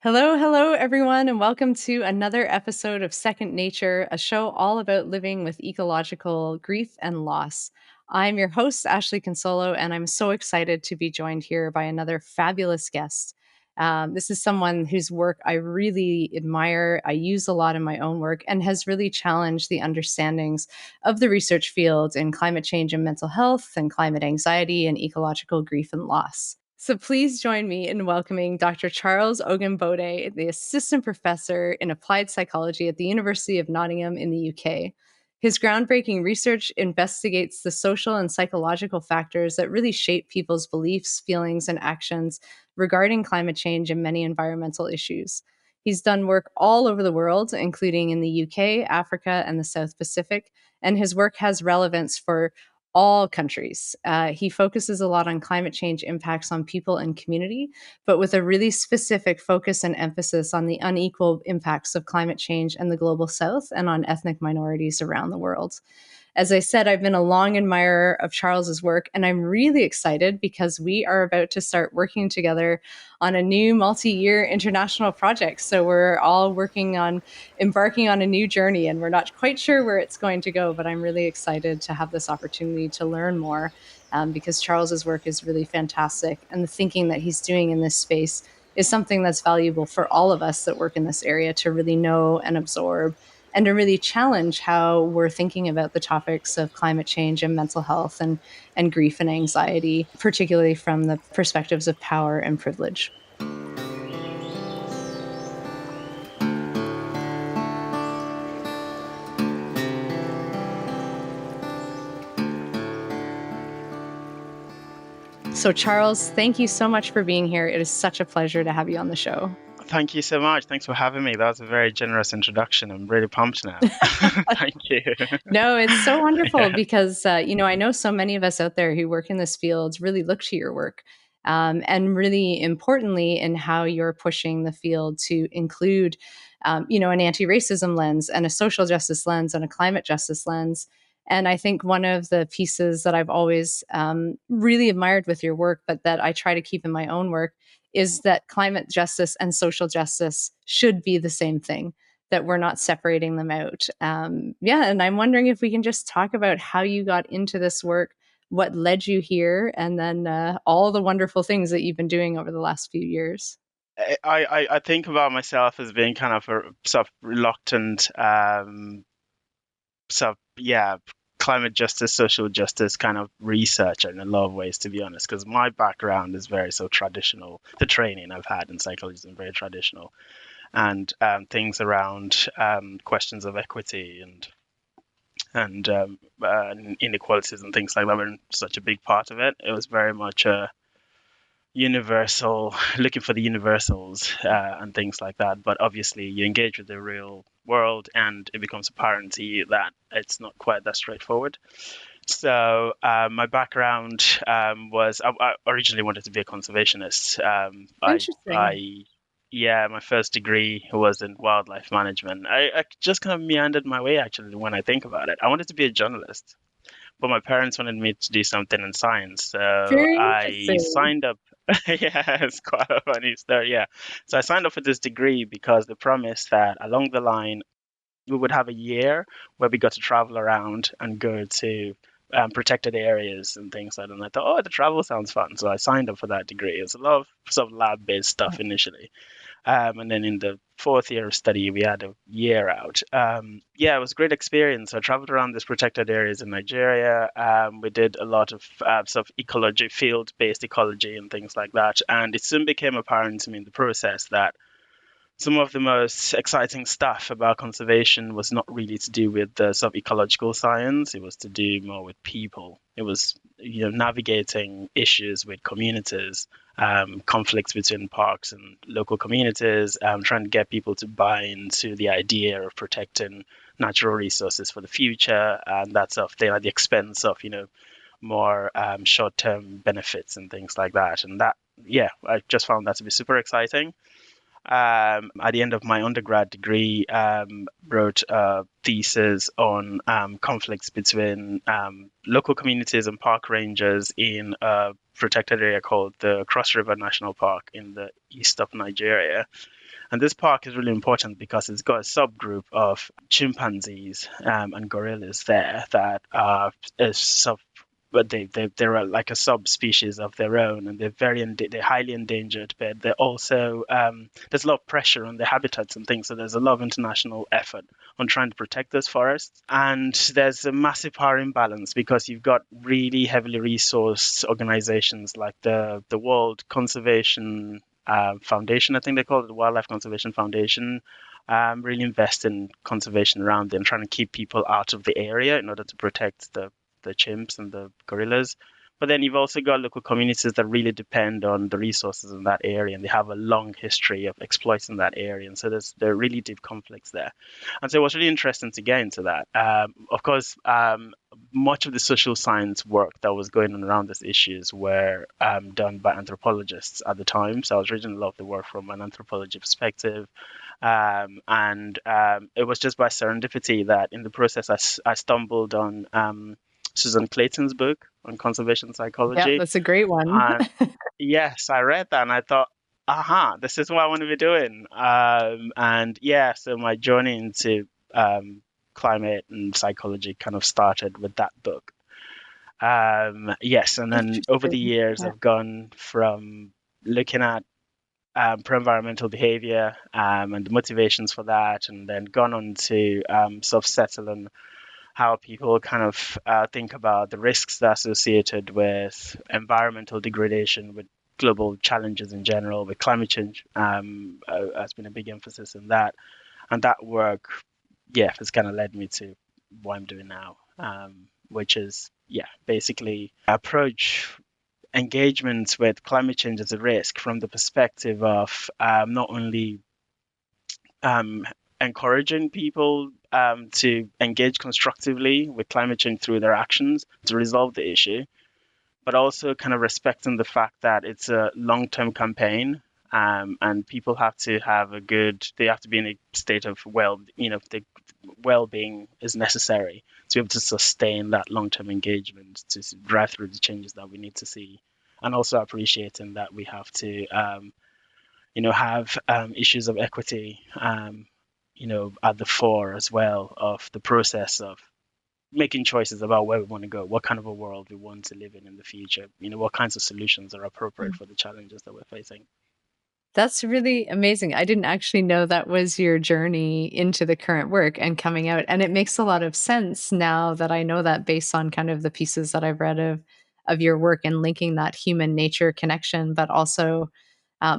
Hello, hello, everyone, and welcome to another episode of Second Nature, a show all about living with ecological grief and loss. I'm your host, Ashlee Cunsolo, and I'm so excited to be joined here by another fabulous guest. This is someone whose work I really admire, I use a lot in my own work, and has really challenged the understandings of the research field in climate change and mental health, and climate anxiety, and ecological grief and loss. So please join me in welcoming Dr. Charles Ogunbode, the assistant professor in applied psychology at the University of Nottingham in the UK. His groundbreaking research investigates the social and psychological factors that really shape people's beliefs, feelings, and actions regarding climate change and many environmental issues. He's done work all over the world, including in the UK, Africa, and the South Pacific, and his work has relevance for all countries. He focuses a lot on climate change impacts on people and community, but with a really specific focus and emphasis on the unequal impacts of climate change in the global south and on ethnic minorities around the world. As I said, I've been a long admirer of Charles's work, and I'm really excited because we are about to start working together on a new multi-year international project. So we're all working on embarking on a new journey, and we're not quite sure where it's going to go, but I'm really excited to have this opportunity to learn more because Charles's work is really fantastic, and the thinking that he's doing in this space is something that's valuable for all of us that work in this area to really know and absorb and to really challenge how we're thinking about the topics of climate change and mental health and grief and anxiety, particularly from the perspectives of power and privilege. So, Charles, thank you so much for being here. It is such a pleasure to have you on the show. Thank you so much. Thanks for having me. That was a very generous introduction. I'm really pumped now. Thank you. No, it's so wonderful Yeah. because, I know so many of us out there who work in this field really look to your work. And really importantly, in how you're pushing the field to include, an anti-racism lens and a social justice lens and a climate justice lens. And I think one of the pieces that I've always really admired with your work, but that I try to keep in my own work, is that climate justice and social justice should be the same thing, that we're not separating them out. And I'm wondering if we can just talk about how you got into this work, what led you here, and then all the wonderful things that you've been doing over the last few years. I think about myself as being kind of a sort of reluctant, yeah, climate justice, social justice kind of researcher in a lot of ways, to be honest, because my background is very so traditional. The training I've had in psychology is very traditional, and things around questions of equity and inequalities and things like that were such a big part of it. It was very much a universal, looking for the universals and things like that. But obviously, you engage with the real world, and it becomes apparent to you that it's not quite that straightforward. So my background was I originally wanted to be a conservationist. Interesting. Yeah, my first degree was in wildlife management. I just kind of meandered my way, actually, when I think about it. I wanted to be a journalist, but my parents wanted me to do something in science. So Very I interesting. signed up. Yeah, it's quite a funny story. Yeah. So I signed up for this degree because the promise that along the line, we would have a year where we got to travel around and go to protected areas and things like that. And I thought, oh, the travel sounds fun. So I signed up for that degree. It was a lot of sort of lab-based stuff initially. And then in the fourth year of study, we had a year out. Yeah, it was a great experience. I traveled around these protected areas in Nigeria. We did a lot of sort of ecology, field-based ecology and things like that. And it soon became apparent to me in the process that some of the most exciting stuff about conservation was not really to do with the sort of ecological science. It was to do more with people. It was, navigating issues with communities, conflicts between parks and local communities, trying to get people to buy into the idea of protecting natural resources for the future, and that sort of thing at the expense of, more short-term benefits and things like that. And that, yeah, I just found that to be super exciting. At the end of my undergrad degree, wrote a thesis on conflicts between local communities and park rangers in a protected area called the Cross River National Park in the east of Nigeria. And this park is really important because it's got a subgroup of chimpanzees and gorillas there that are but they're like a subspecies of their own, and they're highly endangered. But they're also there's a lot of pressure on their habitats and things. So there's a lot of international effort on trying to protect those forests. And there's a massive power imbalance because you've got really heavily resourced organizations like the World Conservation Foundation, I think they call it, the Wildlife Conservation Foundation, really invest in conservation around them, trying to keep people out of the area in order to protect the chimps and the gorillas. But then you've also got local communities that really depend on the resources in that area, and they have a long history of exploiting that area. And so there are really deep conflicts there. And so it was really interesting to get into that. Of course, much of the social science work that was going on around these issues were done by anthropologists at the time. So I was reading a lot of the work from an anthropology perspective. And it was just by serendipity that in the process I stumbled on Susan Clayton's book on conservation Yeah, psychology. that's a great one. And yes, I read that and I thought, aha, this is what I want to be doing. And yeah, so my journey into climate and psychology kind of started with that book. Yes, and then over the Interesting. years, Yeah. I've gone from looking at pro-environmental behavior and the motivations for that, and then gone on to sort of settle on how people kind of think about the risks that are associated with environmental degradation, with global challenges in general, with climate change. Has been a big emphasis in that, and that work, yeah, has kind of led me to what I'm doing now, which is basically approach engagements with climate change as a risk from the perspective of not only um, encouraging people to engage constructively with climate change through their actions to resolve the issue, but also kind of respecting the fact that it's a long-term campaign, and people have to have they have to be in a state of the well-being is necessary to be able to sustain that long-term engagement to drive through the changes that we need to see, and also appreciating that we have to have issues of equity, at the fore as well of the process of making choices about where we want to go, what kind of a world we want to live in the future, what kinds of solutions are appropriate for the challenges that we're facing. That's really amazing. I didn't actually know that was your journey into the current work and coming out. And it makes a lot of sense now that I know that based on kind of the pieces that I've read of your work and linking that human nature connection, but also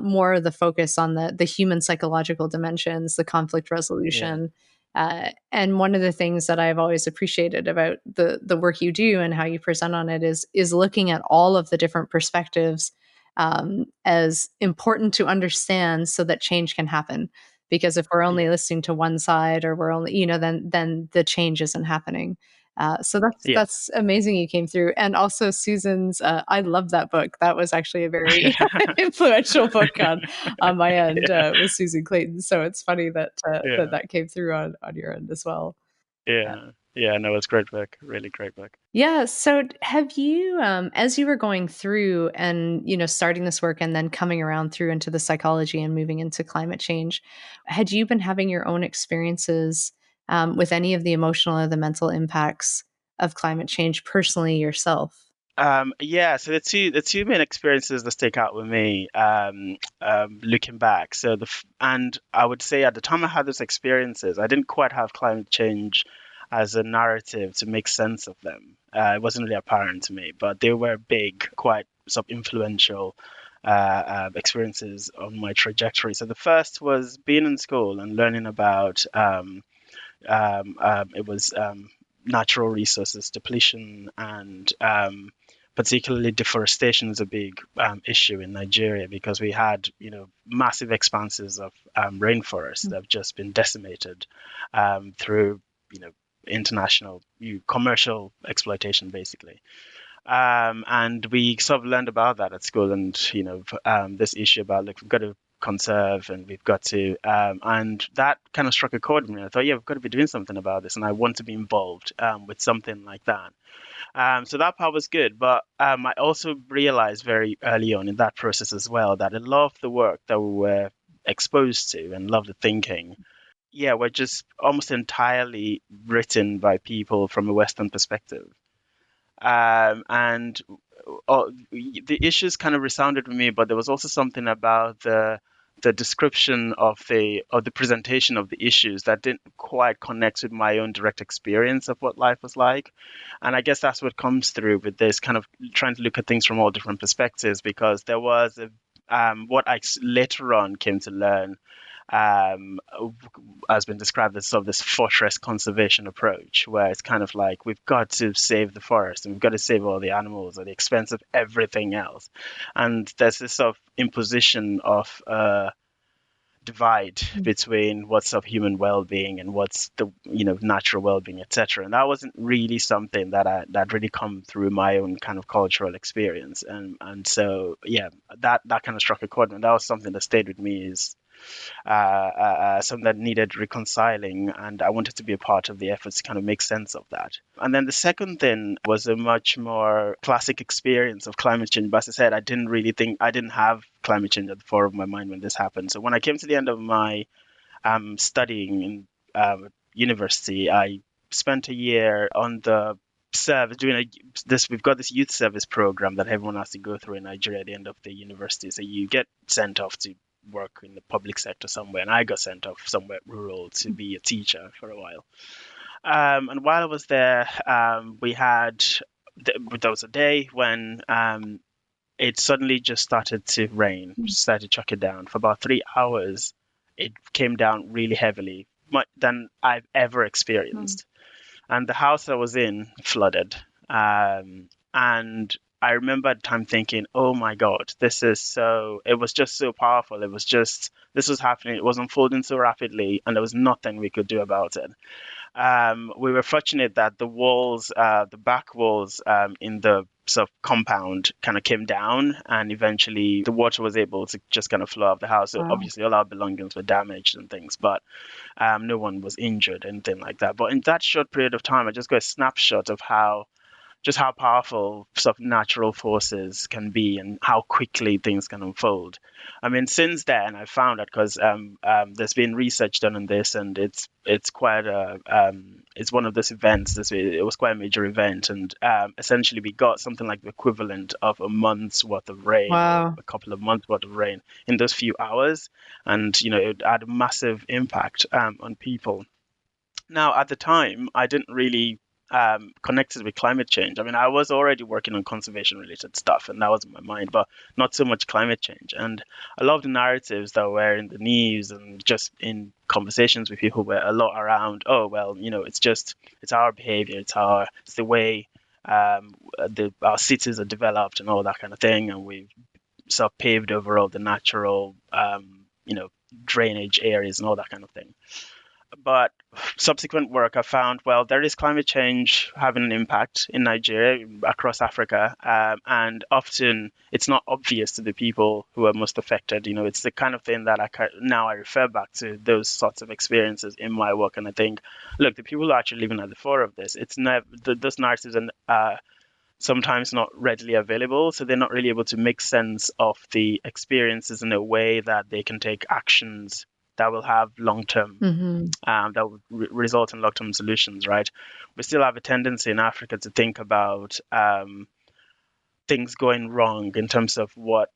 more of the focus on the human psychological dimensions, the conflict Yeah, resolution. And one of the things that I've always appreciated about the work you do and how you present on it is looking at all of the different perspectives as important to understand so that change can happen. Because if we're only yeah, listening to one side or we're only, then the change isn't happening. So yeah, that's amazing you came through. And also Susan's, I love that book. That was actually a very influential book on my end yeah, with Susan Clayton. So it's funny that yeah, that came through on your end as well. Uh, yeah, yeah. No, it's a great book, really great book. Yeah. So have you, as you were going through and, starting this work and then coming around through into the psychology and moving into climate change, had you been having your own experiences with any of the emotional or the mental impacts of climate change personally yourself? Yeah, so the two main experiences that stick out with me, looking back. So and I would say at the time I had those experiences, I didn't quite have climate change as a narrative to make sense of them. It wasn't really apparent to me, but they were big, quite sort of influential experiences on my trajectory. So the first was being in school and learning about it was natural resources depletion, and particularly deforestation is a big issue in Nigeria because we had massive expanses of rainforests that have just been decimated through international commercial exploitation basically. And we sort of learned about that at school, and this issue about, like, we've got to conserve and we've got to, and that kind of struck a chord with me. I thought, yeah, we've got to be doing something about this, and I want to be involved with something like that. So that part was good, but I also realized very early on in that process as well that a lot of the work that we were exposed to and a lot of the thinking, yeah, were just almost entirely written by people from a Western perspective. And the issues kind of resounded with me, but there was also something about the description of the presentation of the issues that didn't quite connect with my own direct experience of what life was like. And I guess that's what comes through with this kind of trying to look at things from all different perspectives, because there was what I later on came to learn um, has been described as sort of this fortress conservation approach, where it's kind of like we've got to save the forest and we've got to save all the animals at the expense of everything else. And there's this sort of imposition of divide between what's of human well-being and what's the natural well-being, etc. And that wasn't really something that really come through my own kind of cultural experience. And so yeah, that kind of struck a chord, and that was something that stayed with me, is something that needed reconciling, and I wanted to be a part of the efforts to kind of make sense of that. And then the second thing was a much more classic experience of climate change. But as I said, I didn't have climate change at the fore of my mind when this happened. So when I came to the end of my studying in university, I spent a year on the service doing this. We've got this youth service program that everyone has to go through in Nigeria at the end of the university. So you get sent off to work in the public sector somewhere, and I got sent off somewhere rural to be a teacher for a while. And while I was there, there was a day when it suddenly just started to rain, started to chuck it down for about 3 hours. It came down really heavily, much than I've ever experienced, and the house I was in flooded. And I remember at the time thinking, "Oh my God, this is so." It was just so powerful. It was just this was happening. It was unfolding so rapidly, and there was nothing we could do about it. We were fortunate that the back walls in the sort of compound kind of came down, and eventually the water was able to just kind of flow out of the house. So Wow. obviously all our belongings were damaged and things, but no one was injured, anything like that. But in that short period of time, I just got a snapshot of how powerful sort of natural forces can be and how quickly things can unfold. I mean, since then, I found that because there's been research done on this, and it's quite it's one of those events. It was quite a major event, and essentially we got something like the equivalent of a month's worth of rain or Wow. a couple of months worth of rain in those few hours, and it had a massive impact on people. Now, at the time, I didn't really connect it with climate change. I mean, I was already working on conservation related stuff, and that was in my mind, but not so much climate change. And a lot of the narratives that were in the news and just in conversations with people were a lot around, oh, well, it's our behavior, it's the way our cities are developed and all that kind of thing. And we've sort of paved over all the natural, drainage areas and all that kind of thing. But subsequent work, I found, well, there is climate change having an impact in Nigeria, across Africa, and often it's not obvious to the people who are most affected. It's the kind of thing that now I refer back to those sorts of experiences in my work, and I think, look, the people who are actually living at the fore of this, it's never those narratives are sometimes not readily available, so they're not really able to make sense of the experiences in a way that they can take actions that will have long term Hmm. that would result in long-term solutions, right? We still have a tendency in Africa to think about things going wrong in terms of what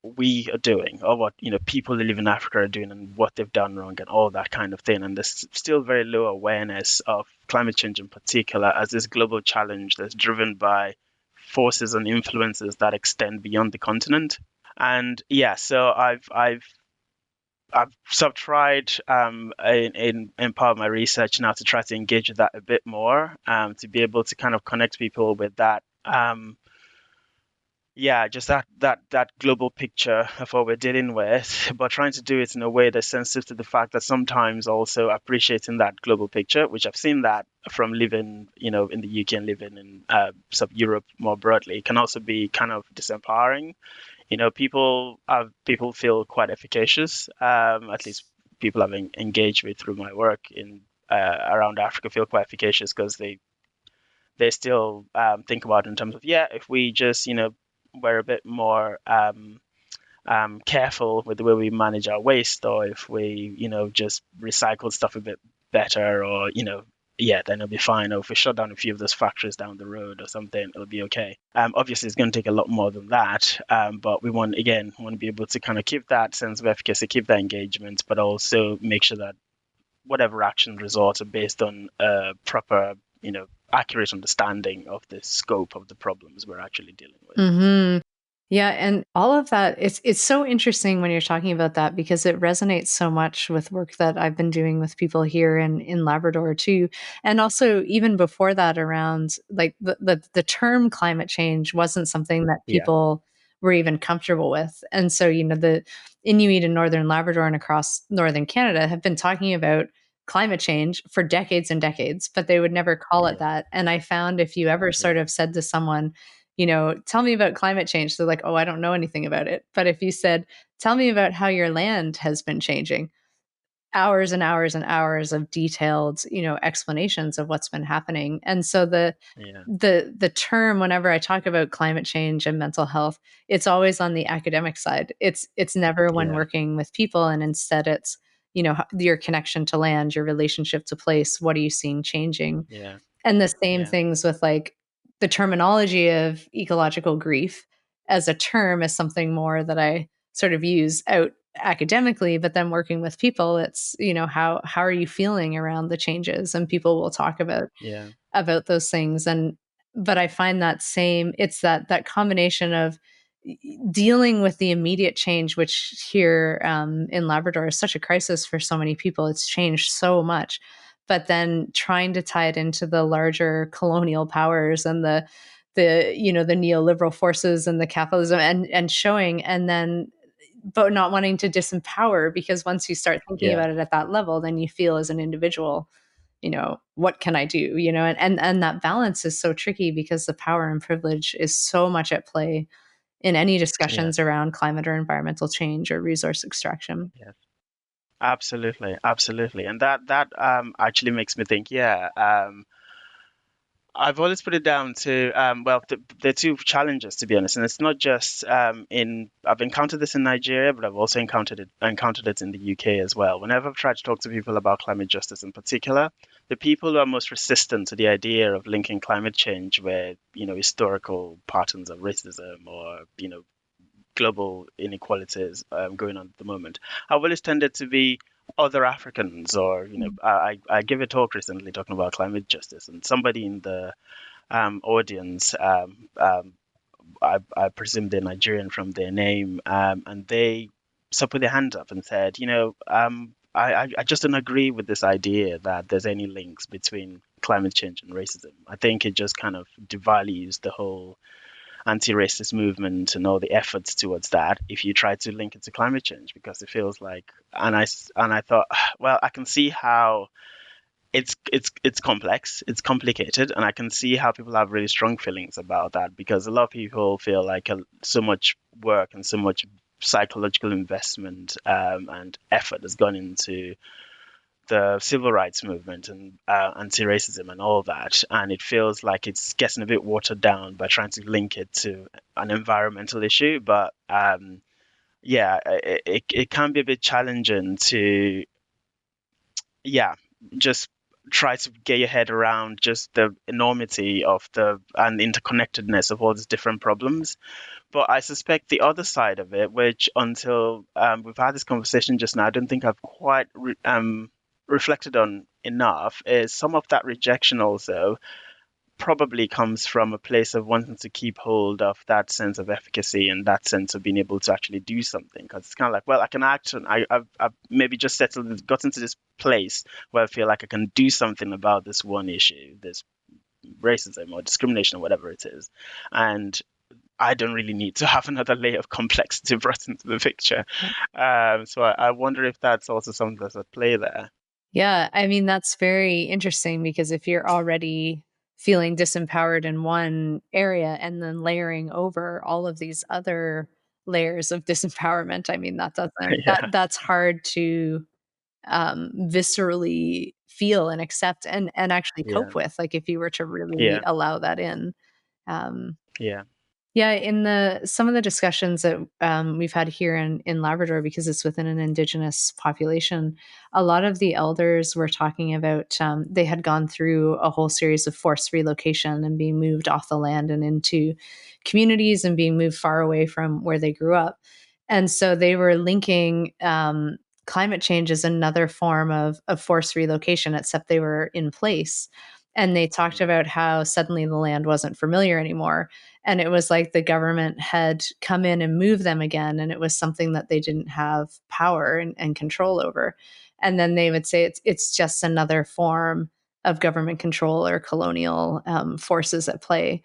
we are doing, or what people who live in Africa are doing and what they've done wrong and all that kind of thing. And there's still very low awareness of climate change in particular as this global challenge that's driven by forces and influences that extend beyond the continent. And yeah, so I've sort of tried in part of my research now to try to engage with that a bit more, to be able to kind of connect people with that. Yeah, just that global picture of what we're dealing with, but trying to do it in a way that's sensitive to the fact that sometimes also appreciating that global picture, which I've seen that from living, in the UK and living in sub Europe more broadly, can also be kind of disempowering People feel quite efficacious. At least people I've engaged with through my work in around Africa feel quite efficacious because they still think about it in terms of, yeah, if we just we're a bit more careful with the way we manage our waste, or if we just recycle stuff a bit better, or yeah, then it'll be fine. Or if we shut down a few of those factories down the road or something, it'll be okay. Obviously, it's going to take a lot more than that, but we want to be able to kind of keep that sense of efficacy, keep that engagement, but also make sure that whatever action results are based on proper, accurate understanding of the scope of the problems we're actually dealing with. Mhm. Yeah, and all of that, it's so interesting when you're talking about that because it resonates so much with work that I've been doing with people here in Labrador too. And also even before that around like the term climate change wasn't something that Yeah, people were even comfortable with. And so, the Inuit in northern Labrador and across northern Canada have been talking about climate change for decades and decades, but they would never call it yeah, that. And I found if you ever sort yeah, of said to someone, tell me about climate change. They're like, oh, I don't know anything about it. But if you said, tell me about how your land has been changing, hours and hours and hours of detailed, explanations of what's been happening. And so yeah, the term, whenever I talk about climate change and mental health, it's always on the academic side. It's never when yeah, working with people, and instead it's your connection to land, your relationship to place. What are you seeing changing? yeah, And the same yeah, things with like the terminology of ecological grief as a term is something more that I sort of use out academically, but then working with people, it's, how are you feeling around the changes? And people will talk yeah, about those things. And but I find that same, it's that combination of dealing with the immediate change, which here in Labrador is such a crisis for so many people. It's changed so much, but then trying to tie it into the larger colonial powers and the neoliberal forces and the capitalism, and showing, and then but not wanting to disempower, because once you start thinking yeah, about it at that level, then you feel as an individual, what can I do? And that balance is so tricky because the power and privilege is so much at play in any yeah, discussions around climate or environmental change or resource extraction. yeah. Absolutely, absolutely, and that actually makes me think. Yeah, I've always put it down to well, the two challenges, to be honest, and it's not just in. I've encountered this in Nigeria, but I've also encountered it in the UK as well. Whenever I've tried to talk to people about climate justice in particular, the people who are most resistant to the idea of linking climate change with historical patterns of racism, or global inequalities going on at the moment, have always tended to be other Africans, or I gave a talk recently talking about climate justice, and somebody in the audience, I presume they're Nigerian from their name, and they so put their hand up and said, I just don't agree with this idea that there's any links between climate change and racism. I think it just kind of devalues the whole anti-racist movement and all the efforts towards that if you try to link it to climate change, because it feels like, and I thought, well, I can see how it's complex, it's complicated, and I can see how people have really strong feelings about that, because a lot of people feel like so much work and so much psychological investment and effort has gone into the civil rights movement and anti-racism and all that, and it feels like it's getting a bit watered down by trying to link it to an environmental issue. But yeah, it can be a bit challenging to, yeah, just try to get your head around just the enormity of the and interconnectedness of all these different problems. But I suspect the other side of it, which until we've had this conversation just now, I don't think I've quite reflected on enough, is some of that rejection also probably comes from a place of wanting to keep hold of that sense of efficacy and that sense of being able to actually do something. Because it's kind of like, well, I can act, and I've maybe just gotten to this place where I feel like I can do something about this one issue, this racism or discrimination or whatever it is. And I don't really need to have another layer of complexity brought into the picture. So I wonder if that's also something that's at play there. Yeah, I mean, that's very interesting because if you're already feeling disempowered in one area and then layering over all of these other layers of disempowerment. I mean, Yeah. that's hard to viscerally feel and accept and actually Yeah. cope with, like if you were to really Yeah. allow that in. Um, Yeah. yeah, in the some of the discussions that we've had here in Labrador, because it's within an Indigenous population, a lot of the elders were talking about they had gone through a whole series of forced relocation and being moved off the land and into communities and being moved far away from where they grew up, and so they were linking climate change as another form of forced relocation, except they were in place. And they talked Mm. about how suddenly the land wasn't familiar anymore, and it was like the government had come in and moved them again, and it was something that they didn't have power and control over. And then they would say it's just another form of government control or colonial forces at play.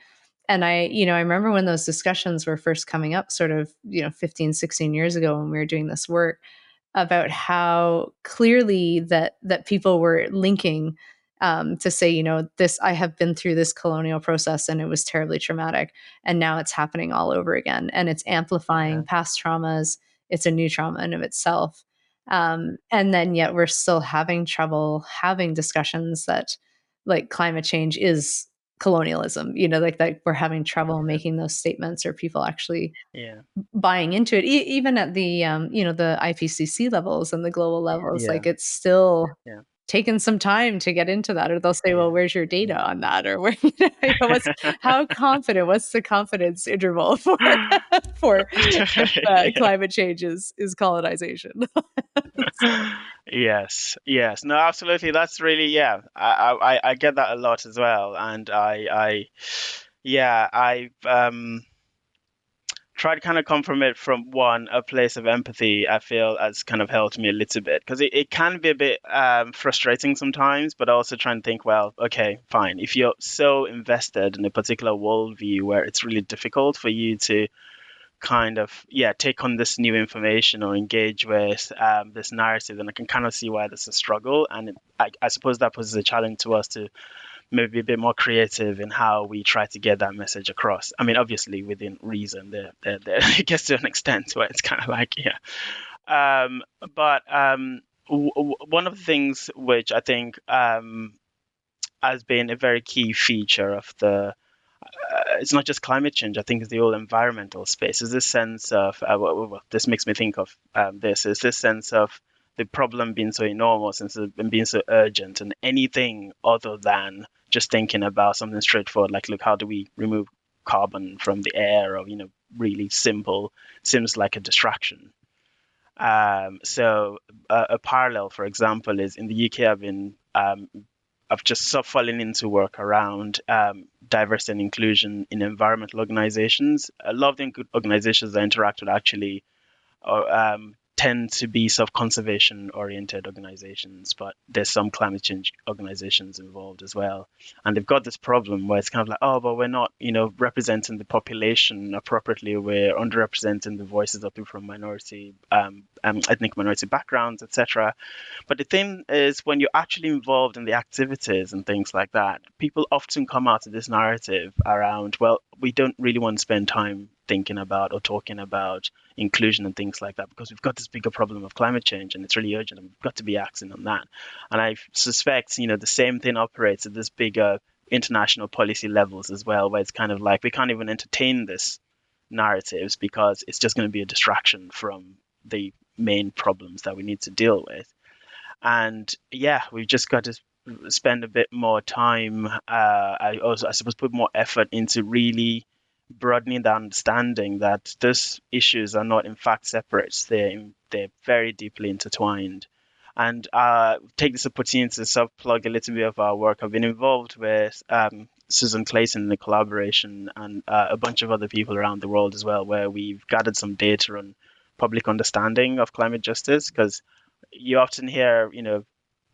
And I remember when those discussions were first coming up, sort of 15, 16 years ago, when we were doing this work, about how clearly that people were linking, to say, this, I have been through this colonial process and it was terribly traumatic, and now it's happening all over again, and it's Yeah. amplifying past traumas. It's a new trauma in of itself, and then yet we're still having trouble having discussions that, like, climate change is colonialism. Like we're having trouble Yeah. making those statements, or people actually Yeah. buying into it, even at the the IPCC levels and the global levels. Yeah. Like, it's still Yeah. taken some time to get into that, or they'll say, well, Yeah. where's your data Yeah. on that, or where what's the confidence interval for for if Yeah. climate change is colonization. So, Yes, yes, no, absolutely. That's really, yeah. I get that a lot as well, and yeah, I've try to kind of come from it from a place of empathy. I feel has kind of helped me a little bit, because it can be a bit frustrating sometimes, but also trying to think, well, okay, fine. If you're so invested in a particular worldview where it's really difficult for you to kind of, yeah, take on this new information or engage with this narrative, then I can kind of see why there's a struggle. And I suppose that poses a challenge to us to maybe be a bit more creative in how we try to get that message across. I mean, obviously within reason, it gets to an extent where it's kind of like, yeah. But one of the things which I think has been a very key feature of it's not just climate change. I think it's the whole environmental space. Is this sense of this makes me think of this sense of the problem being so enormous and being so urgent, and anything other than just thinking about something straightforward, like, look, how do we remove carbon from the air, or really simple, seems like a distraction. So a parallel, for example, is in the UK. I've just sort of fallen into work around diversity and inclusion in environmental organizations. A lot of the organizations I interact with actually tend to be sort of conservation oriented organizations, but there's some climate change organizations involved as well. And they've got this problem where it's kind of like, oh, but we're not, representing the population appropriately. We're underrepresenting the voices of people from ethnic minority backgrounds, etc. But the thing is, when you're actually involved in the activities and things like that, people often come out of this narrative around, well, we don't really want to spend time thinking about or talking about inclusion and things like that, because we've got this bigger problem of climate change and it's really urgent and we've got to be acting on that. And I suspect, the same thing operates at this bigger international policy levels as well, where it's kind of like we can't even entertain this narratives because it's just going to be a distraction from the main problems that we need to deal with. And yeah, we've just got to spend a bit more time. I suppose, put more effort into really broadening the understanding that these issues are not in fact separate. They're very deeply intertwined. And take this opportunity to sort of plug a little bit of our work. I've been involved with Susan Clayton in the collaboration, and a bunch of other people around the world as well, where we've gathered some data on public understanding of climate justice. Because you often hear,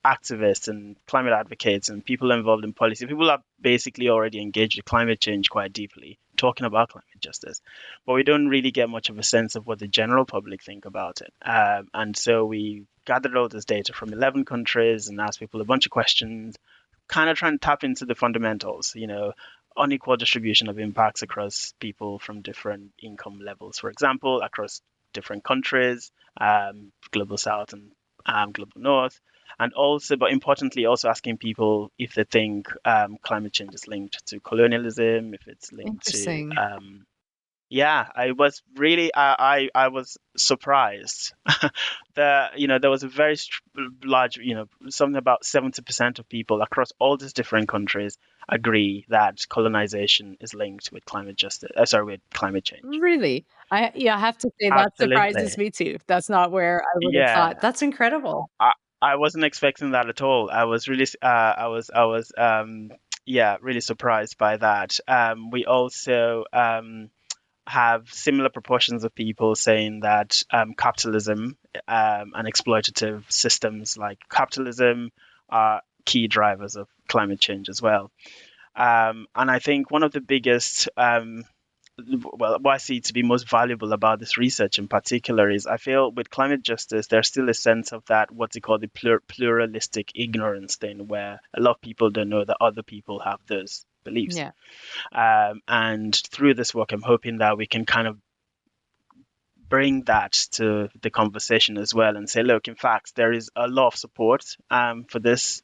activists and climate advocates and people involved in policy, people are basically already engaged with climate change quite deeply, talking about climate justice, but we don't really get much of a sense of what the general public think about it. And so we gathered all this data from 11 countries and asked people a bunch of questions, kind of trying to tap into the fundamentals. unequal distribution of impacts across people from different income levels, for example, across different countries, global south and global north. And also, but importantly, also asking people if they think climate change is linked to colonialism, if it's linked to Interesting. yeah, I was really I was surprised. There was a very large, something about 70% of people across all these different countries agree that colonization is linked with climate justice. Sorry, with climate change. Really? I have to say that surprises Absolutely. me too. That's not where I would have thought. Yeah. That's incredible. I I wasn't expecting that at all. I was really I was yeah, really surprised by that. We also have similar proportions of people saying that capitalism and exploitative systems like capitalism are key drivers of climate change as well. And I think one of the biggest, well, what I see to be most valuable about this research in particular is I feel with climate justice, there's still a sense of that, what's it called, the pluralistic ignorance thing, where a lot of people don't know that other people have those beliefs. Yeah. And through this work, I'm hoping that we can kind of bring that to the conversation as well and say, look, in fact, there is a lot of support for this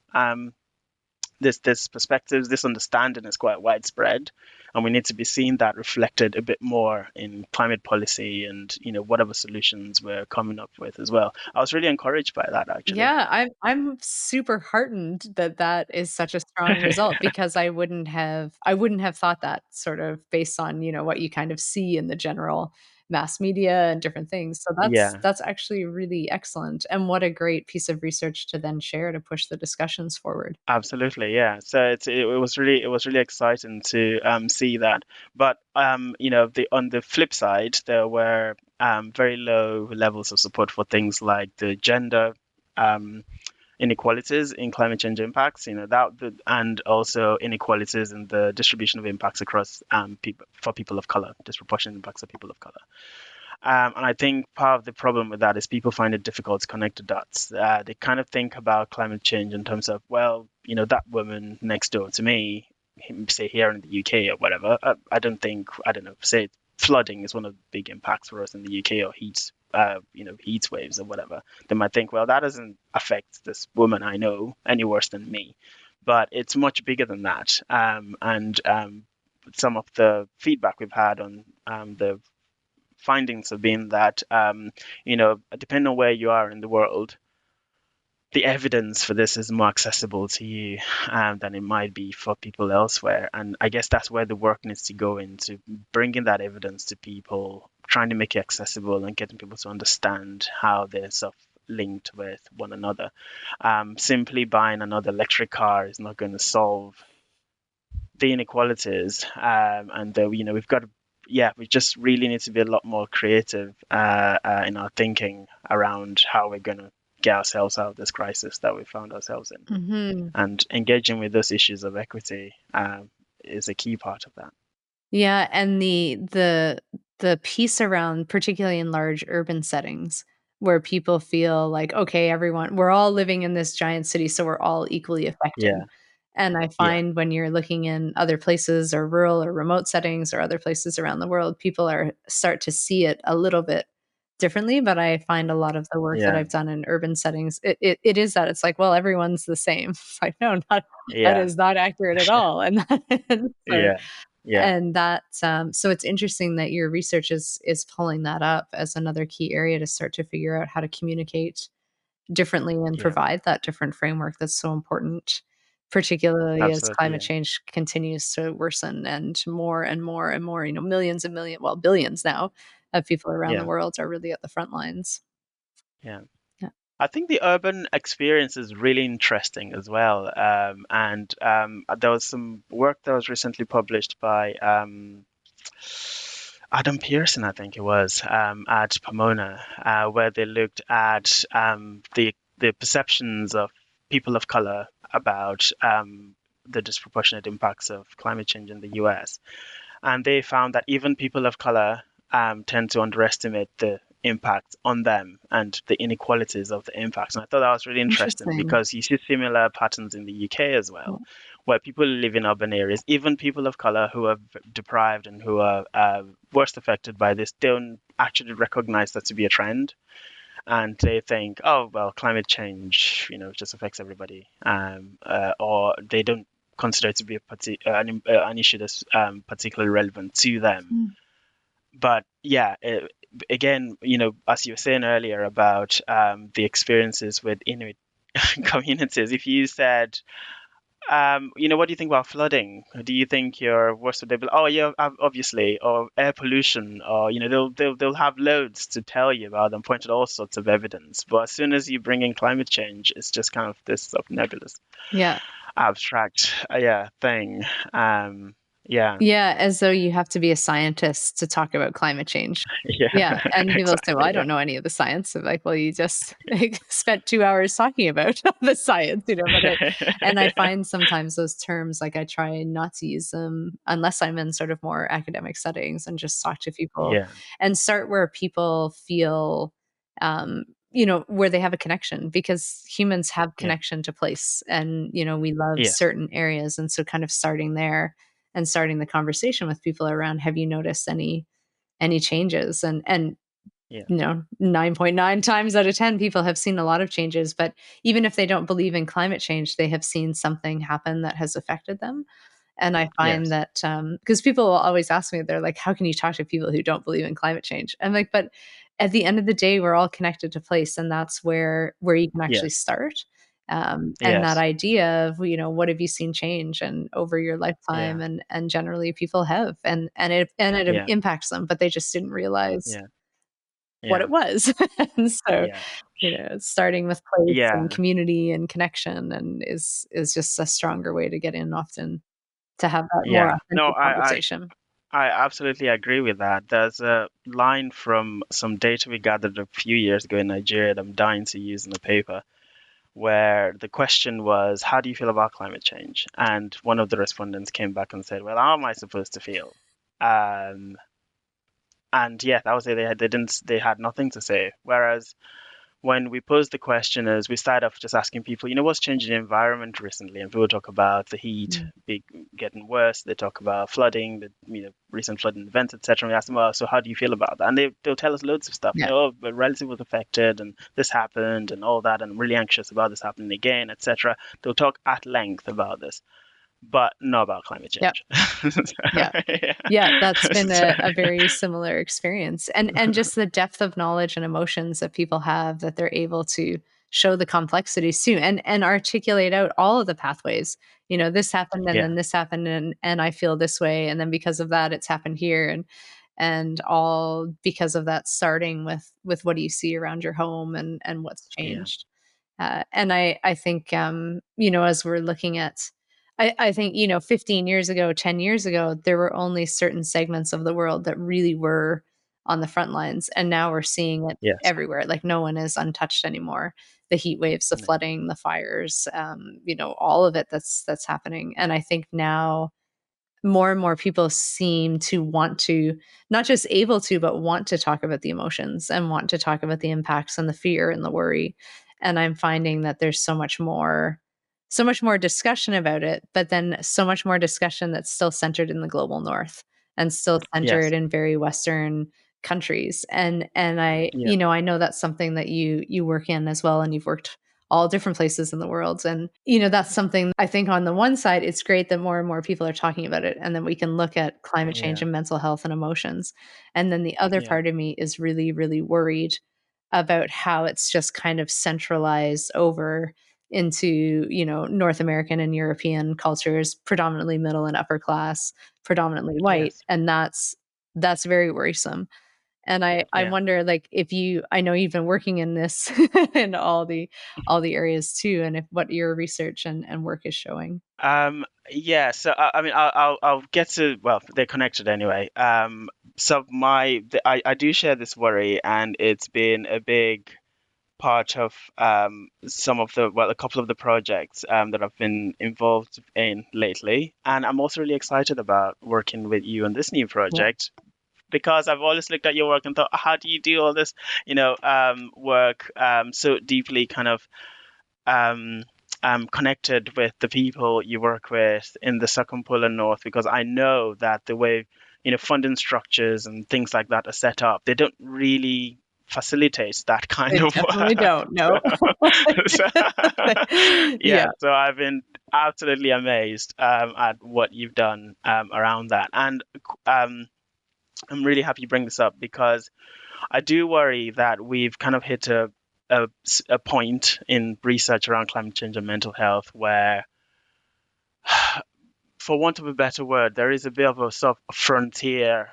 perspective, this understanding is quite widespread, and we need to be seeing that reflected a bit more in climate policy and whatever solutions we're coming up with as well. I was really encouraged by that actually. Yeah, I'm super heartened that that is such a strong result because I wouldn't have thought that sort of based on, what you kind of see in the general mass media and different things. So that's Yeah. that's actually really excellent, and what a great piece of research to then share to push the discussions forward. Absolutely, yeah. So it was really exciting to see that. But the on the flip side, there were very low levels of support for things like the gender um, inequalities in climate change impacts. And also inequalities in the distribution of impacts across people for people of color, disproportionate impacts of people of color. And I think part of the problem with that is people find it difficult to connect the dots. They kind of think about climate change in terms of, well, that woman next door to me, say here in the UK or whatever. I don't know, say flooding is one of the big impacts for us in the UK, or heat waves or whatever. They might think, well, that doesn't affect this woman I know any worse than me. But it's much bigger than that. And some of the feedback we've had on the findings have been that depending on where you are in the world, the evidence for this is more accessible to you than it might be for people elsewhere. And I guess that's where the work needs to go into bringing that evidence to people, trying to make it accessible and getting people to understand how they're sort of linked with one another. Simply buying another electric car is not going to solve the inequalities, and we've got to, yeah, we just really need to be a lot more creative in our thinking around how we're going to get ourselves out of this crisis that we found ourselves in, Mhm. and engaging with those issues of equity is a key part of that. Yeah, and the piece around particularly in large urban settings where people feel like, "Okay, everyone we're all living in this giant city, so we're all equally affected." Yeah, And I yeah, find when you're looking in other places or rural or remote settings or other places around the world, people are start to see it a little bit differently, but I find a lot of the work that yeah, I've done in urban settings, it is that it's like, well, everyone's the same. It's like, no, not that yeah, is not accurate at all, and so yeah, yeah, and that, so it's interesting that your research is pulling that up as another key area to start to figure out how to communicate differently and yeah, provide that different framework that's so important, particularly as absolutely, climate yeah, change continues to worsen and more and more, millions and million well, billions now of people around the yeah, world are really at the front lines. yeah. Yeah. I think the urban experience is really interesting as well. And there was some work that was recently published by Adam Pearson, I think it was, at Pomona, where they looked at the perceptions of people of color about the disproportionate impacts of climate change in the US. And they found that even people of color tend to underestimate the impact on them and the inequalities of the impacts. And I thought that was really interesting Interesting. because you see similar patterns in the UK as Yeah. well, where people who live in urban areas, even people of color who are deprived and who are worst affected by this, don't actually recognize that to be a trend. And they think, oh, well, climate change, just affects everybody. Or they don't consider it to be an issue that's particularly relevant to them. Mm. But yeah, again, as you were saying earlier about the experiences with Inuit communities, if you said, what do you think about flooding? Do you think you're worse with it? Oh, yeah, obviously, or air pollution, or they'll have loads to tell you about and point at all sorts of evidence. But as soon as you bring in climate change, it's just kind of this sort of nebulous, Yeah. abstract, yeah, thing. Yeah, Yeah, as though you have to be a scientist to talk about climate change. yeah, Yeah, and people say, "Well, exactly, I don't know any of the science." I'm like, "Well, you just like, spent 2 hours talking about the science," but and I yeah, find sometimes those terms, like, I try not to use them unless I'm in sort of more academic settings and just talk to people yeah, and start where people feel, where they have a connection because humans have yeah, connection to place and, we love yes, certain areas, and so kind of starting there and starting the conversation with people around, have you noticed any changes? And yeah, 9.9 times out of 10 people have seen a lot of changes, but even if they don't believe in climate change, they have seen something happen that has affected them. And I find yes, that, because people will always ask me, they're like, "How can you talk to people who don't believe in climate change?" I'm like, "But at the end of the day, we're all connected to place, and that's where you can actually yes, start." And that yes, idea of, what have you seen change and over your lifetime, yeah, and generally people have, and it yeah, impacts them, but they just didn't realize yeah, what yeah, it was. And so, yeah, starting with place and yeah. community and connection and is just a stronger way to get in often to have that more Yeah, no, authentic conversation. I absolutely agree with that. There's a line from some data we gathered a few years ago in Nigeria that I'm dying to use in the paper, where the question was, how do you feel about climate change? And one of the respondents came back and said, well, how am I supposed to feel? Um, and yeah, that was it. They had nothing to say. Whereas when we posed the question as we started off just asking people, what's changing the environment recently? And people talk about the heat Mm. getting worse. They talk about flooding, the recent flooding events, etc. And we ask them, well, so how do you feel about that? And they'll tell us loads of stuff. Yeah. Oh, a relative was affected and this happened and all that, and I'm really anxious about this happening again, etc. They'll talk at length about this, but not about climate Yeah. change. Yeah. Yeah. Yeah, that's been So, a very similar experience, and just the depth of knowledge and emotions that people have that they're able to show the complexities too, and articulate out all of the pathways. This happened, and yeah, then this happened, and I feel this way, and then because of that, it's happened here, and all because of that, starting with what do you see around your home and what's yeah, changed. And I think, as we're looking at, I think, 15 years ago, 10 years ago, there were only certain segments of the world that really were on the front lines. And now we're seeing it yes, everywhere. Like no one is untouched anymore. The heat waves, the yeah, flooding, the fires, all of it that's happening. And I think now more and more people seem to want to, not just able to, but want to talk about the emotions and want to talk about the impacts and the fear and the worry. And I'm finding that there's so much more discussion about it, but then so much more discussion that's still centered in the global north and still centered yes, in very Western countries. And I know that's something that you work in as well, and you've worked all different places in the world. And, that's something I think on the one side, it's great that more and more people are talking about it. And then we can look at climate change yeah, and mental health and emotions. And then the other yeah, part of me is really, really worried about how it's just kind of centralized over into, North American and European cultures, predominantly middle and upper class, predominantly white. yes, And that's very worrisome. And I yeah. wonder, like, if I know you've been working in this in all the areas too, and if what your research and work is showing. Yeah, so I mean, I'll get to, well, they're connected anyway. So I do share this worry, and it's been a big part of a couple of the projects that I've been involved in lately, and I'm also really excited about working with you on this new Yeah. project because I've always looked at your work and thought, how do you do all this, work so deeply, kind of um, connected with the people you work with in the circumpolar north? Because I know that the way, funding structures and things like that are set up, they don't really facilitate that kind They of definitely work. don't. No. So, yeah, Yeah. so I've been absolutely amazed at what you've done around that. And um, I'm really happy you bring this up because I do worry that we've kind of hit a point in research around climate change and mental health where, for want of a better word, there is a bit of a sort of frontier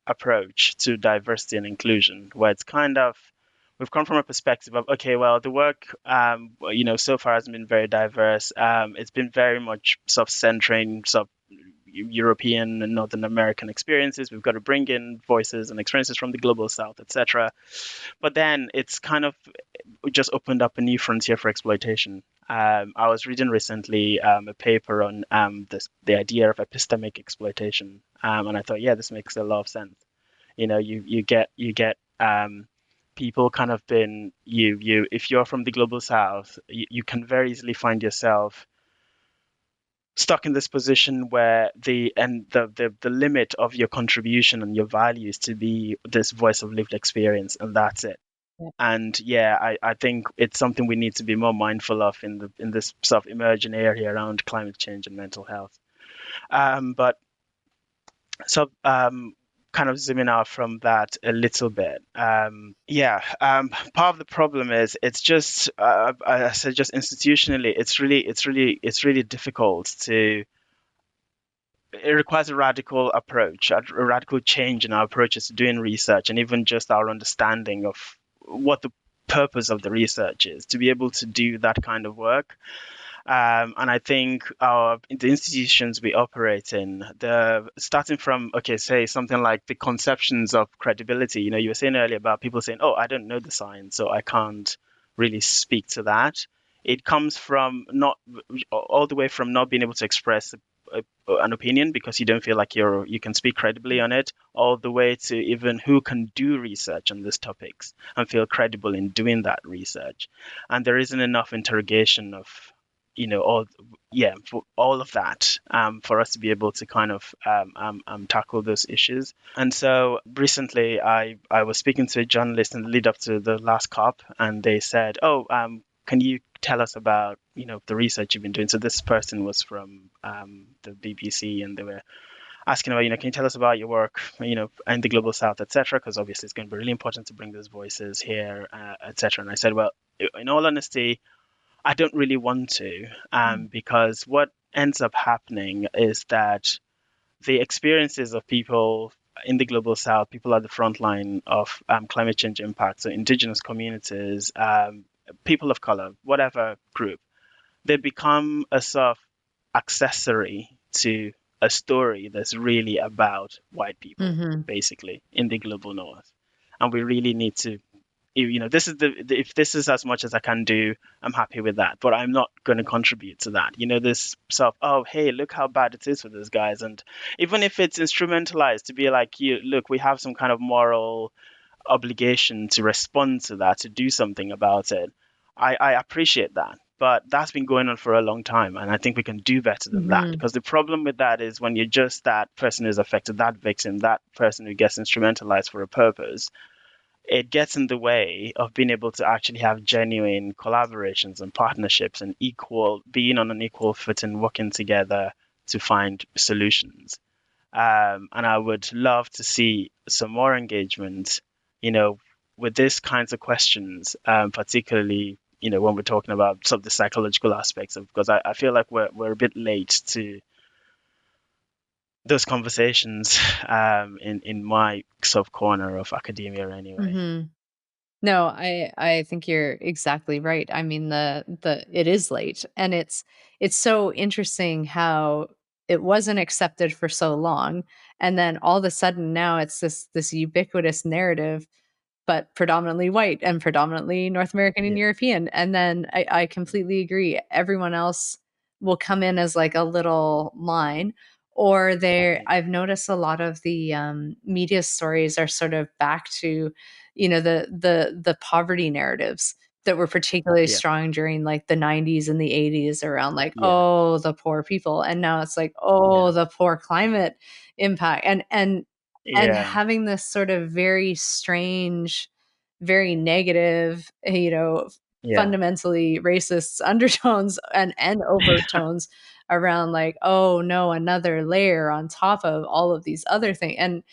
approach to diversity and inclusion, where it's kind of we've come from a perspective of, okay, well, the work so far has been very diverse. It's been very much sort of centering sort of European and Northern American experiences. We've got to bring in voices and experiences from the global South, etc. But then it's kind of just opened up a new frontier for exploitation. I was reading recently a paper on the idea of epistemic exploitation, and I thought, yeah, this makes a lot of sense. You get people kind of been you if you're from the global South, you can very easily find yourself stuck in this position where the limit of your contribution and your value is to be this voice of lived experience, and that's it. Yeah. And yeah, I think it's something we need to be more mindful of in this sort of emerging area around climate change and mental health. But so kind of zooming out from that a little bit. Part of the problem is it's just I said just institutionally, it's really difficult to. It requires a radical approach, a radical change in our approaches to doing research, and even just our understanding of what the purpose of the research is to be able to do that kind of work. And I think the institutions we operate in, the starting from, okay, say something like the conceptions of credibility. You were saying earlier about people saying, "Oh, I don't know the science, so I can't really speak to that." It comes from not all the way from not being able to express an opinion because you don't feel like you can speak credibly on it, all the way to even who can do research on these topics and feel credible in doing that research. And there isn't enough interrogation of all for all of that for us to be able to kind of tackle those issues. And so recently I was speaking to a journalist in the lead up to the last COP, and they said, "Oh, can you tell us about the research you've been doing?" So this person was from the BBC, and they were asking about, can you tell us about your work, in the global South, etc. Because obviously it's going to be really important to bring those voices here, etc. And I said, well, in all honesty, I don't really want to, because what ends up happening is that the experiences of people in the global South, people at the front line of climate change impact, so Indigenous communities, people of color, whatever group, they become a sort of accessory to a story that's really about white people, Hmm. basically, in the global North. And we really need to, this is if this is as much as I can do, I'm happy with that, but I'm not going to contribute to that. This sort of, oh, hey, look how bad it is for those guys. And even if it's instrumentalized to be like, look, we have some kind of moral obligation to respond to that, to do something about it. I appreciate that. But that's been going on for a long time, and I think we can do better than that. Hmm. Because the problem with that is when you're just that person who's affected, that victim, that person who gets instrumentalized for a purpose, it gets in the way of being able to actually have genuine collaborations and partnerships and being on an equal footing, working together to find solutions. And I would love to see some more engagement, you know, with these kinds of questions, particularly, when we're talking about some of the psychological aspects of, because I feel like we're a bit late to those conversations, in my sort of corner of academia anyway. Hmm. No, I think you're exactly right. I mean, the it is late, and it's so interesting how it wasn't accepted for so long, and then all of a sudden now it's this ubiquitous narrative, but predominantly white and predominantly North American and Yeah. European. And then I completely agree. Everyone else will come in as like a little line, or I've noticed a lot of the media stories are sort of back to, the poverty narratives that were particularly Yeah. strong during like the 90s and the 80s around like, Yeah. oh, the poor people. And now it's like, Yeah. oh, the poor climate impact. And Yeah. having this sort of very strange, very negative, Yeah. fundamentally racist undertones and overtones around like, oh no, another layer on top of all of these other things. And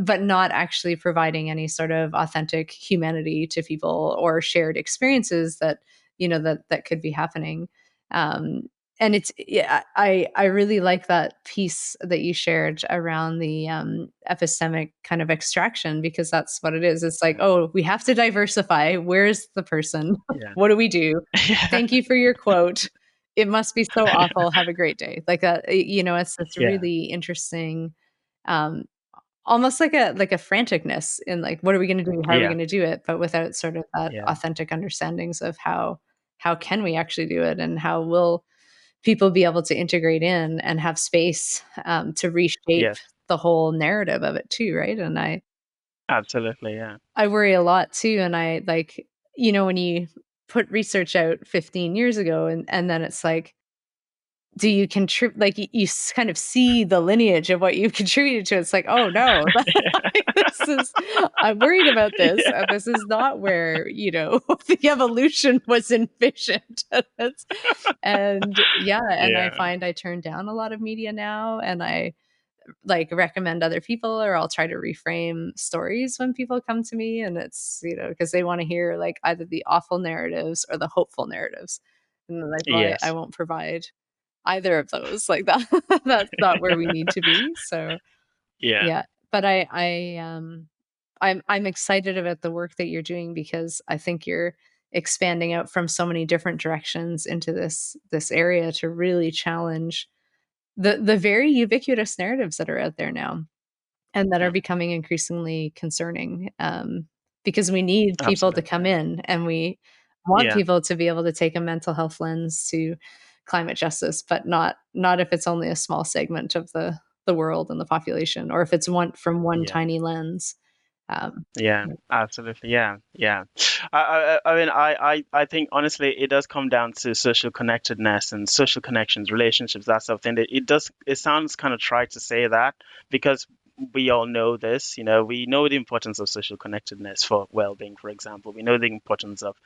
but not actually providing any sort of authentic humanity to people or shared experiences that that could be happening. um and it's yeah, I really like that piece that you shared around the epistemic kind of extraction, because that's what it is. It's like, Yeah. oh, we have to diversify. Where's the person? Yeah. What do we do? Yeah. Thank you for your quote. It must be so awful. Have a great day. Like that, it's this Yeah. really interesting, um almost like a franticness in like, what are we gonna do? How are we Yeah. gonna do it? But without sort of that Yeah. authentic understandings of how can we actually do it, and how will people be able to integrate in and have space to reshape Yes. the whole narrative of it too, right? And Absolutely. Yeah. I worry a lot too, and I like, when you put research out 15 years ago, and then it's like, do you contribute, like, you kind of see the lineage of what you've contributed to. It's like, oh no, this is, I'm worried about this. Yeah. This is not where, the evolution was envisioned. And yeah, and I Yeah. find I turn down a lot of media now, and I like recommend other people, or I'll try to reframe stories when people come to me, and it's, because they want to hear like either the awful narratives or the hopeful narratives. And then like, well, I Yes. won't provide either of those, like that. That's not where we need to be. So Yeah. yeah, but I'm excited about the work that you're doing, because I think you're expanding out from so many different directions into this area to really challenge the very ubiquitous narratives that are out there now, and that are Yeah. becoming increasingly concerning, because we need people to Absolutely. come Yeah. in, and we want Yeah. people to be able to take a mental health lens to climate justice, but not if it's only a small segment of the world and the population, or if it's one from one Yeah. tiny lens. Um, Yeah, absolutely. Yeah, yeah. I mean, I think honestly, it does come down to social connectedness and social connections, relationships, that sort of thing. It does. It sounds kind of trite to say that because we all know this. We know the importance of social connectedness for well-being, for example. We know the importance of,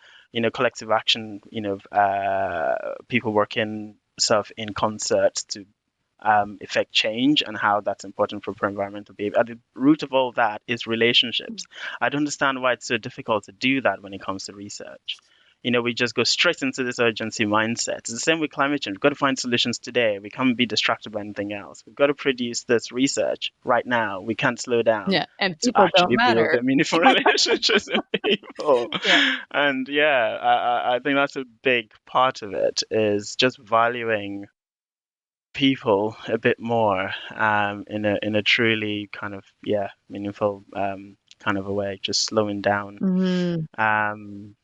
collective action. People working sort of in concert to affect change, and how that's important for environmental behavior. At the root of all that is relationships. I don't understand why it's so difficult to do that when it comes to research. We just go straight into this urgency mindset. It's the same with climate change. We've got to find solutions today. We can't be distracted by anything else. We've got to produce this research right now. We can't slow down yeah, and to people don't actually build matter. the meaningful relationships with people. Yeah. And yeah, I think that's a big part of it, is just valuing people a bit more, in a truly kind of, yeah, meaningful, kind of a way, just slowing down. Mhm. um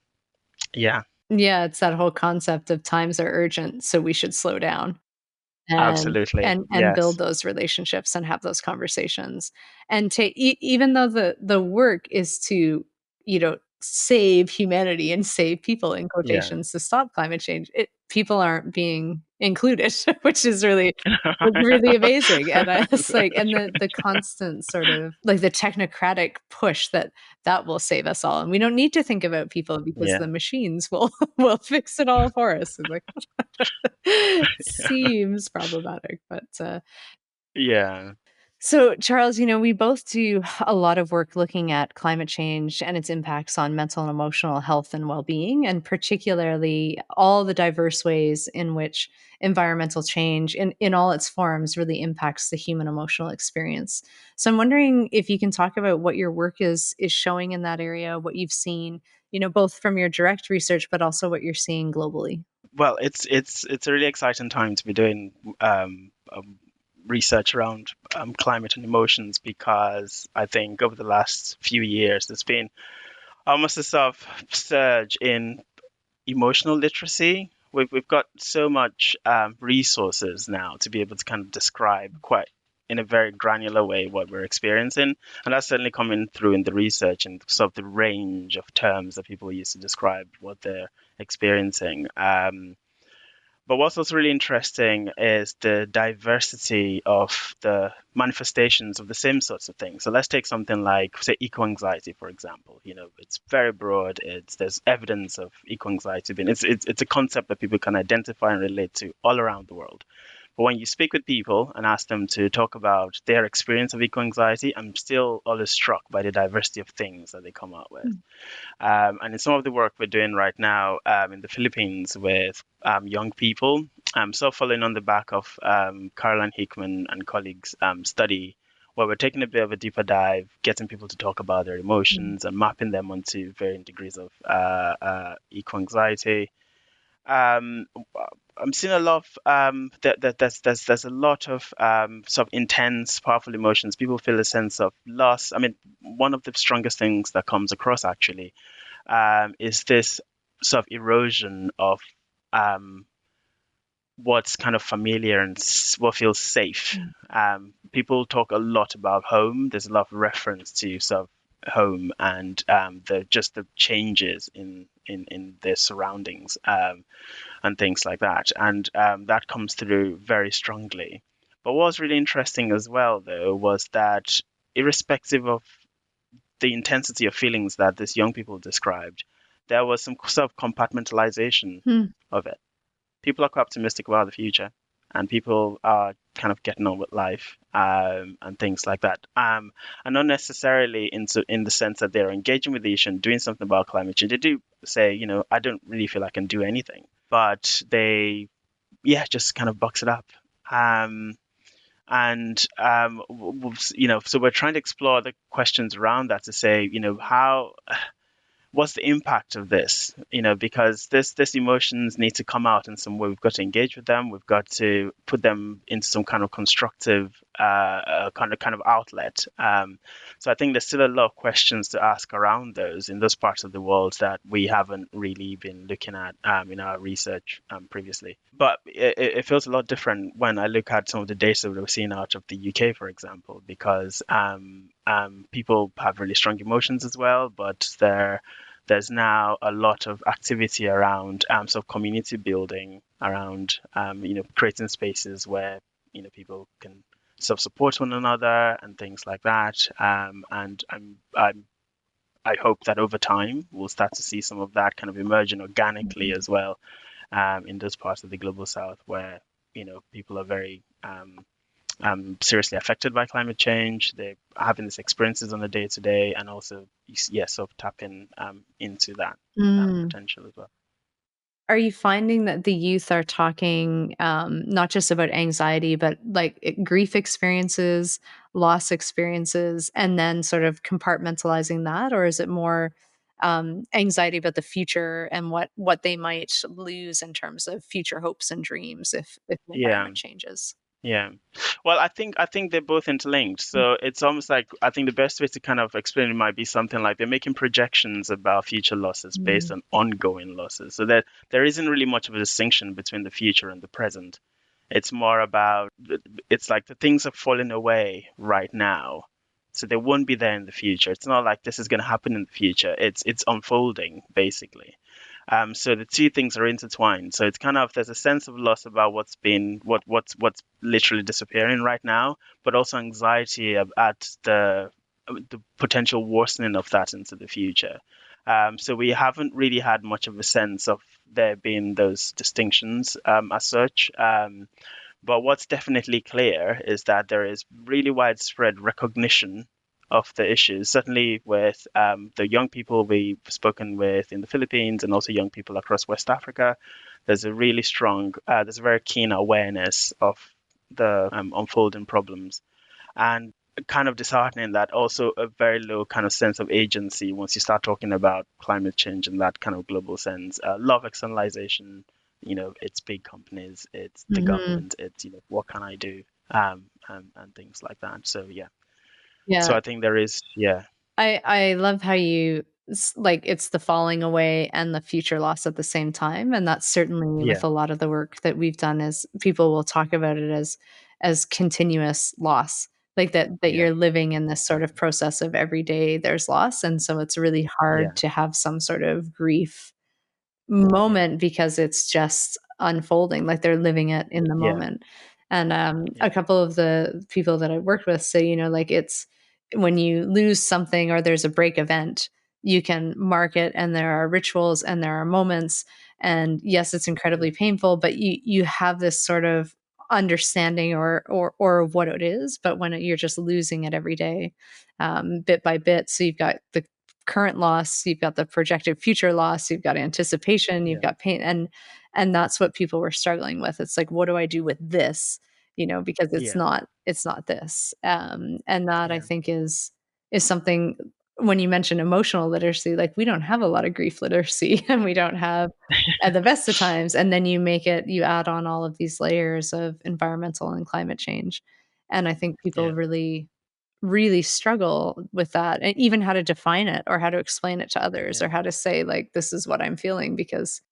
yeah. Yeah, it's that whole concept of times are urgent, so we should slow down. and Absolutely. and build Yes. those relationships and have those conversations, and take even though the work is to, save humanity and save people in Yeah. quotations to stop climate change, people aren't being included, which is really amazing. And I was like, and the constant sort of like the technocratic push that will save us all, and we don't need to think about people because Yeah. the machines will will fix it all for us. It's like, Yeah. seems problematic, but Yeah. so, Charles, we both do a lot of work looking at climate change and its impacts on mental and emotional health and well being, and particularly all the diverse ways in which environmental change, in all its forms, really impacts the human emotional experience. So, I'm wondering if you can talk about what your work is showing in that area, what you've seen, both from your direct research, but also what you're seeing globally. Well, it's a really exciting time to be doing research around climate and emotions, because I think over the last few years there's been almost a sort of surge in emotional literacy we've got so much resources now to be able to kind of describe quite in a very granular way what we're experiencing, and that's certainly coming through in the research and sort of the range of terms that people use to describe what they're experiencing. But what's also really interesting is the diversity of the manifestations of the same sorts of things. So let's take something like, say, eco-anxiety, for example. It's very broad. There's evidence of eco-anxiety being it's a concept that people can identify and relate to all around the world. But when you speak with people and ask them to talk about their experience of eco-anxiety, I'm still always struck by the diversity of things that they come out with. And in some of the work we're doing right now in the Philippines with young people, so following on the back of Caroline Hickman and colleagues' study, where we're taking a bit of a deeper dive, getting people to talk about their emotions and mapping them onto varying degrees of eco-anxiety. Um, I'm seeing a lot of there's a lot of sort of intense, powerful emotions. People feel a sense of loss. I mean, one of the strongest things that comes across actually is this sort of erosion of um, what's kind of familiar and what feels safe. People talk a lot about home. There's a lot of reference to sort of home and the changes in their surroundings and things like that, and that comes through very strongly. But what was really interesting as well, though, was that irrespective of the intensity of feelings that these young people described, there was some sort of compartmentalization Mm. of it. People are quite optimistic about the future, and people are kind of getting on with life and things like that. And not necessarily in the sense that they're engaging with the issue and doing something about climate change. They do say, I don't really feel I can do anything, but they, yeah, just kind of box it up. Um, and so we're trying to explore the questions around that to say, how what's the impact of this? Because this emotions need to come out in some way. We've got to engage with them. We've got to put them into some kind of constructive kind of outlet. So I think there's still a lot of questions to ask around those in those parts of the world that we haven't really been looking at in our research previously. But it feels a lot different when I look at some of the data that we're seeing out of the UK, for example, because people have really strong emotions as well, but there's now a lot of activity around sort of community building, around creating spaces where people can sort of support one another and things like that. And I hope that over time we'll start to see some of that kind of emerging organically as well in those parts of the global south where people are very seriously affected by climate change. They're having these experiences on a day to day, and also, yes, sort of tapping into that Mm. potential as well. Are you finding that the youth are talking, not just about anxiety, but like grief experiences, loss experiences, and then sort of compartmentalizing that? Or is it more anxiety about the future and what they might lose in terms of future hopes and dreams if the Yeah, environment changes? yeah. Well, I think they're both interlinked. So it's almost like I think the best way to kind of explain it might be something like they're making projections about future losses based Mm. on ongoing losses. So that there isn't really much of a distinction between the future and the present. It's more about it's like the things are falling away right now. So they won't be there in the future. It's not like this is going to happen in the future. It's unfolding basically. So the two things are intertwined. So it's kind of there's a sense of loss about what's literally disappearing right now, but also anxiety at the potential worsening of that into the future. So we haven't really had much of a sense of there being those distinctions as such. But what's definitely clear is that there is really widespread recognition of the issues, certainly with the young people we've spoken with in the Philippines and also young people across West Africa. There's a really strong, there's a very keen awareness of the unfolding problems. And kind of disheartening that also a very low kind of sense of agency once you start talking about climate change in that kind of global sense. A lot of externalization, it's big companies, it's the Mhm. government, it's, what can I do? And things like that. So, yeah. So Yeah. I think there is, yeah. I love how you like it's the falling away and the future loss at the same time. And that's certainly with Yeah. a lot of the work that we've done is people will talk about it as continuous loss, like that Yeah. you're living in this sort of process of every day there's loss. And so it's really hard Yeah. to have some sort of grief Yeah. moment because it's just unfolding, like they're living it in the Yeah. moment. And Yeah. a couple of the people that I worked with say, like it's when you lose something or there's a break event, you can mark it and there are rituals and there are moments. And yes, it's incredibly painful, but you have this sort of understanding or what it is. But when you're just losing it every day, bit by bit, so you've got the current loss, you've got the projected future loss, you've got anticipation, you've Yeah. got pain, and that's what people were struggling with. It's like, what do I do with this? Because it's Yeah. not this. And that I Yeah. think is something when you mention emotional literacy, like we don't have a lot of grief literacy and we don't have at the best of times. And then you add on all of these layers of environmental and climate change. And I think people Yeah. really struggle with that and even how to define it or how to explain it to others Yeah. or how to say like this is what I'm feeling because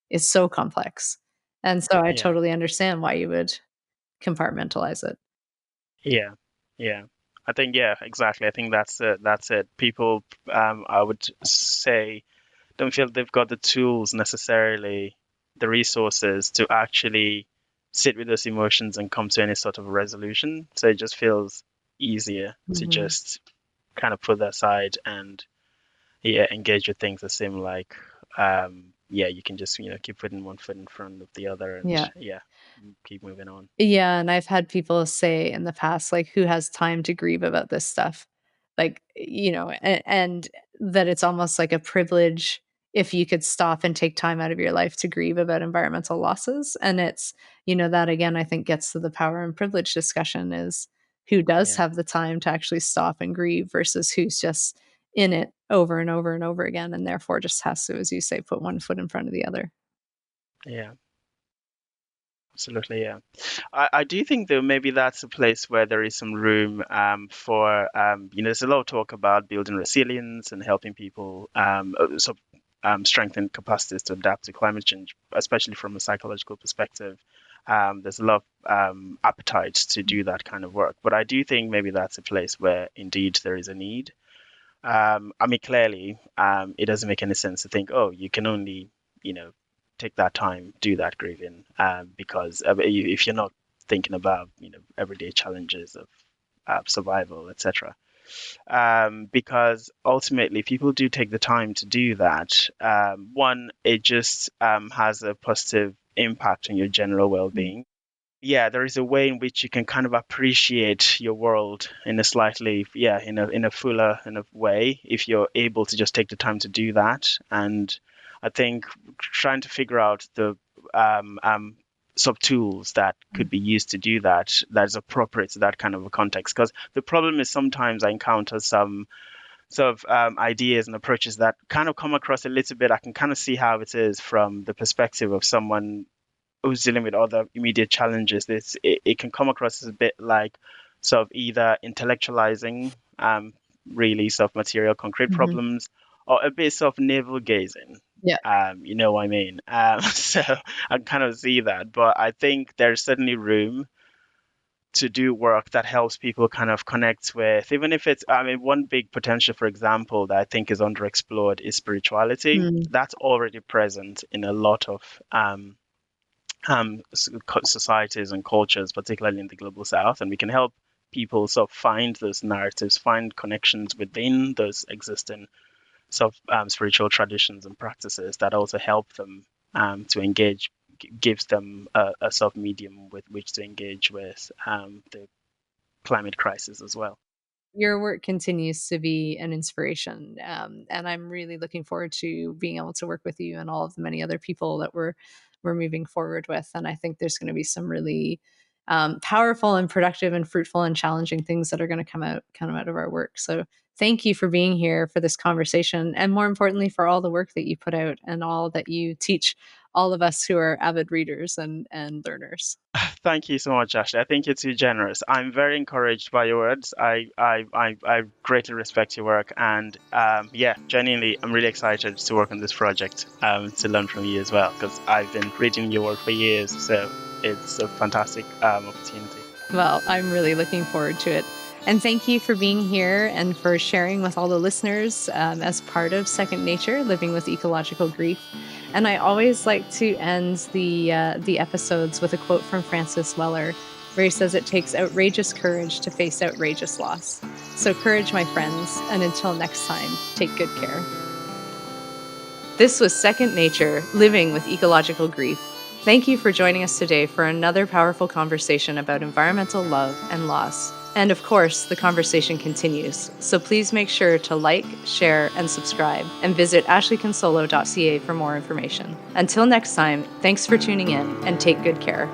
it's so complex. And so I Yeah. totally understand why you would compartmentalize it. Yeah. Yeah. I think, yeah, exactly. I think that's it. That's it. People, I would say, don't feel they've got the tools necessarily, the resources to actually sit with those emotions and come to any sort of resolution. So it just feels easier to Mhm. just kind of put that aside and, yeah, engage with things that seem like, yeah, you can just, keep putting one foot in front of the other and, Yeah. yeah, keep moving on. Yeah, and I've had people say in the past, like, "Who has time to grieve about this stuff?" Like, and that it's almost like a privilege if you could stop and take time out of your life to grieve about environmental losses, and it's that again, I think gets to the power and privilege discussion is who does Yeah. have the time to actually stop and grieve versus who's just in it over and over and over again, and therefore just has to, as you say, put one foot in front of the other. Yeah. Absolutely, yeah. I do think though maybe that's a place where there is some room for there's a lot of talk about building resilience and helping people strengthen capacities to adapt to climate change, especially from a psychological perspective. There's a lot of appetite to do that kind of work, but I do think maybe that's a place where indeed there is a need. I mean, clearly, it doesn't make any sense to think, oh, you can only, you know, take that time, do that grieving, because if you're not thinking about, everyday challenges of survival, etc. Because ultimately, people do take the time to do that. One, it just has a positive impact on your general Mm. well-being. Yeah, there is a way in which you can kind of appreciate your world in a slightly, yeah, in a fuller in a way if you're able to just take the time to do that. And I think trying to figure out the sub tools that could be used to do that that is appropriate to that kind of a context. Because the problem is sometimes I encounter some sort of ideas and approaches that kind of come across a little bit. I can kind of see how it is from the perspective of someone who's dealing with other immediate challenges, it can come across as a bit like sort of either intellectualizing really sort of material concrete Mhm. problems or a bit sort of navel gazing. Yeah. You know what I mean? So I can kind of see that, but I think there's certainly room to do work that helps people kind of connect with, even if it's, I mean, one big potential, for example, that I think is underexplored is spirituality. Mm. That's already present in a lot of societies and cultures, particularly in the global south, and we can help people sort of find those narratives, find connections within those existing sort of spiritual traditions and practices that also help them to engage, gives them a sort of medium with which to engage with the climate crisis as well. Your work continues to be an inspiration, and I'm really looking forward to being able to work with you and all of the many other people that we're moving forward with. And I think there's going to be some really powerful and productive and fruitful and challenging things that are going to come out of our work. So thank you for being here for this conversation, and more importantly, for all the work that you put out and all that you teach all of us who are avid readers and learners. Thank you so much, Ashley. I think you're too generous. I'm very encouraged by your words. I greatly respect your work, and yeah, genuinely, I'm really excited to work on this project, to learn from you as well, because I've been reading your work for years. So it's a fantastic opportunity. Well, I'm really looking forward to it. And thank you for being here and for sharing with all the listeners as part of Second Nature, Living with Ecological Grief. And I always like to end the episodes with a quote from Francis Weller, where he says it takes outrageous courage to face outrageous loss. So courage, my friends, and until next time, take good care. This was Second Nature, Living with Ecological Grief. Thank you for joining us today for another powerful conversation about environmental love and loss. And of course, the conversation continues. So please make sure to like, share, and subscribe, and visit ashleeconsolo.ca for more information. Until next time, thanks for tuning in and take good care.